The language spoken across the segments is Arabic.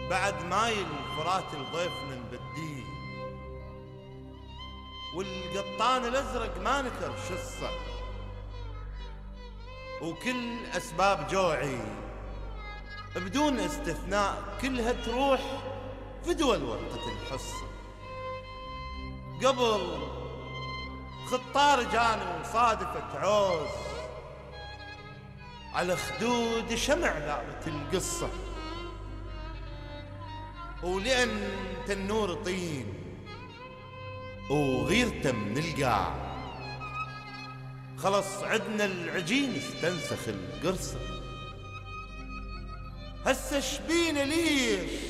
بعد ماي الفرات لضيفنا نبديه، والقطان الازرق ما نكر شصه، وكل اسباب جوعي بدون استثناء كلها تروح فدوى ورقة الحصة. قبل خطار جاني وصادفة عوز على خدود شمع لعبة القصة، ولأن تنور طين وغيرته من القاع خلص عدنا العجين استنسخ القرصة. هسه شبينا ليش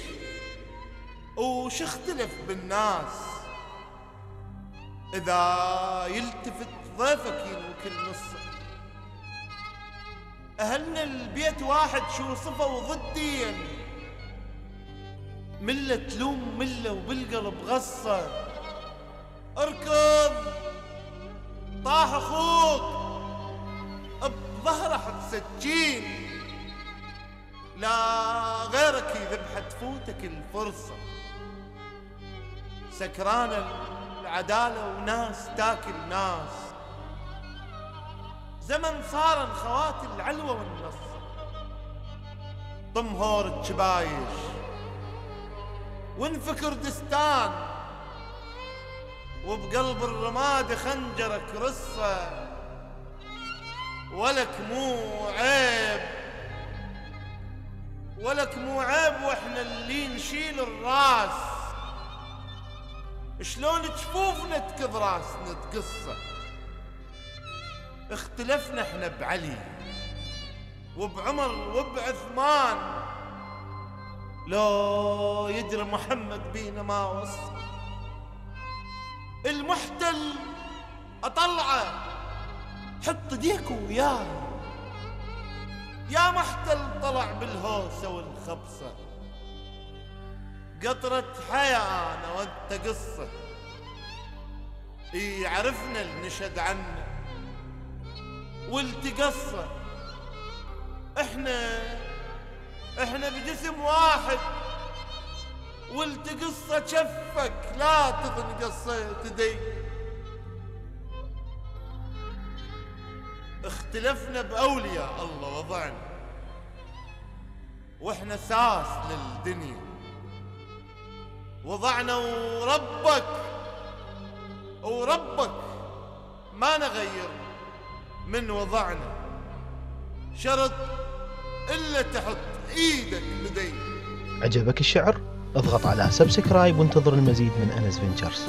وش اختلف بالناس إذا يلتفت ضيفك ينوك النصة؟ أهلنا البيت واحد شو صفة وضدين، ملة تلوم ملة وبالقلب غصة. اركض طاح اخوك بظهره حط سكين، لا غيرك يذبح تفوتك الفرصة. سكران العدالة وناس تاكل ناس، زمن صار خوات العلوة والنصة. طمهور الشبايش وانفكر دستان، وبقلب الرماد خنجرك رصة. ولك مو عيب ولك مو عيب واحنا اللي نشيل الراس، شلون جفوفنا تكض راسنا تقصه. اختلفنا احنا بعلي وبعمر وبعثمان، لو يدري محمد بينا ما وصى. المحتل اطلعه حط ديك وياي، يا محتل طلع بالهوسة والخبصة. قطرة حياة أنا وأنت قصة، يعرفنا النشد عنا والتقصة. احنا بجسم واحد، والتقصة شفك لا تظن قصة تدي. اختلفنا بأولياء الله وضعنا، واحنا ساس للدنيا وضعنا. وربك ما نغير من وضعنا، شرط إلا تحط إيدك بدي. عجبك الشعر؟ اضغط على سبسكرايب وانتظر المزيد من أنس فينتشرز.